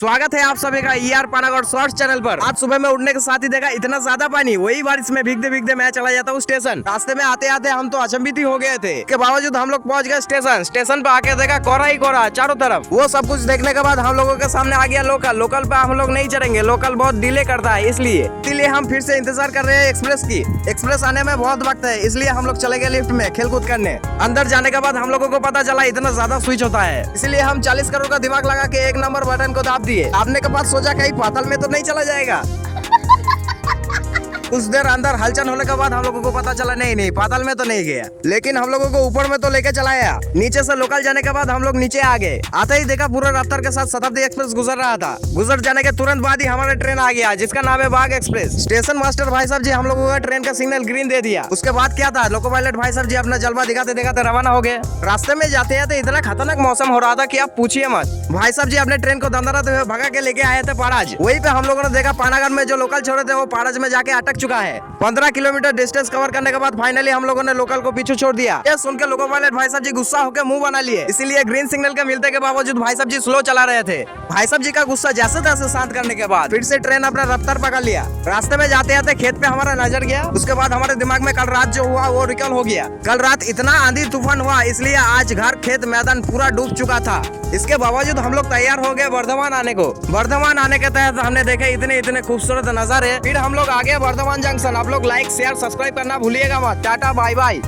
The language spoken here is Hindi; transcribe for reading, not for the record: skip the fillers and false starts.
स्वागत है आप सभी का ईआर पानागढ़ शॉर्ट्स चैनल पर। आज सुबह में उठने के साथ ही देखा इतना ज्यादा पानी, वही बारिश में भीगते भीगते मैं चला जाता हूँ स्टेशन। रास्ते में आते आते हम तो अचंभित ही हो गए थे। के बावजूद हम लोग पहुंच गए स्टेशन। स्टेशन पे आके देखा कोहरा ही कोहरा चारों तरफ। वो सब कुछ देखने के बाद हम लोगों के सामने आ गया लोकल। लोकल पे हम लोग नहीं चढ़ेंगे, लोकल बहुत डिले करता है, इसलिए हम फिर से इंतजार कर रहे हैं एक्सप्रेस की। एक्सप्रेस आने में बहुत वक्त है, इसलिए हम लोग चले गए लिफ्ट में खेलकूद करने। अंदर जाने के बाद हम लोगों को पता चला इतना ज्यादा स्विच होता है, इसलिए हम 40 करोड़ का दिमाग लगा के 1 नंबर बटन को दाब दिए। दाबने के बाद सोचा कहीं पाताल में तो नहीं चला जाएगा। कुछ देर अंदर हलचल होने के बाद हम लोगों को पता चला नहीं पाताल में तो नहीं गया, लेकिन हम लोगों को ऊपर में तो लेके चलाया। नीचे से लोकल जाने के बाद हम लोग नीचे आ गए। आते ही देखा पूरा रफ्तार के साथ शताब्दी एक्सप्रेस गुजर रहा था। गुजर जाने के तुरंत बाद ही हमारा ट्रेन आ गया, जिसका नाम है बाघ एक्सप्रेस। स्टेशन मास्टर भाई साहब जी हम लोगों को ट्रेन का सिग्नल ग्रीन दे दिया। उसके बाद क्या था, लोको पायलट भाई साहब जी अपना जलवा दिखाते दिखाते रवाना हो गए। रास्ते में जाते जाते इतना खतरनाक मौसम हो रहा था कि आप पूछिए मत। भाई साहब जी अपने ट्रेन को दंदराते हुए भगा के लेके आए थे पाड़ाज। वहीं पे हम लोगों ने देखा पानागढ़ में जो लोकल छोड़े थे वो पाड़ाज में जाके अटक चुका है। 15 किलोमीटर डिस्टेंस कवर करने के बाद फाइनली हम लोगों ने लोकल को पीछे छोड़ दिया। ये सुन के लोको पायलट भाई साहब जी गुस्सा होकर मुंह बना लिए, इसीलिए ग्रीन सिग्नल के मिलते के बावजूद भाई साहब जी स्लो चला रहे थे। भाई साहब जी का गुस्सा जैसे तैसे शांत करने के बाद फिर से ट्रेन अपना रफ्तार पकड़ लिया। रास्ते में जाते जाते खेत पे हमारा नजर गया। उसके बाद हमारे दिमाग में कल रात जो हुआ वो रिकॉल हो गया। कल रात इतना आंधी तूफान हुआ, इसलिए आज घर खेत मैदान पूरा डूब चुका था। इसके बावजूद हम लोग तैयार हो गए वर्धमान आने को। वर्धमान आने के तहत हमने देखे इतने खूबसूरत नजारे। फिर हम लोग आ गए वर्धमान जंक्शन। आप लोग लाइक शेयर सब्सक्राइब करना भूलिएगा मत। Tata bye bye.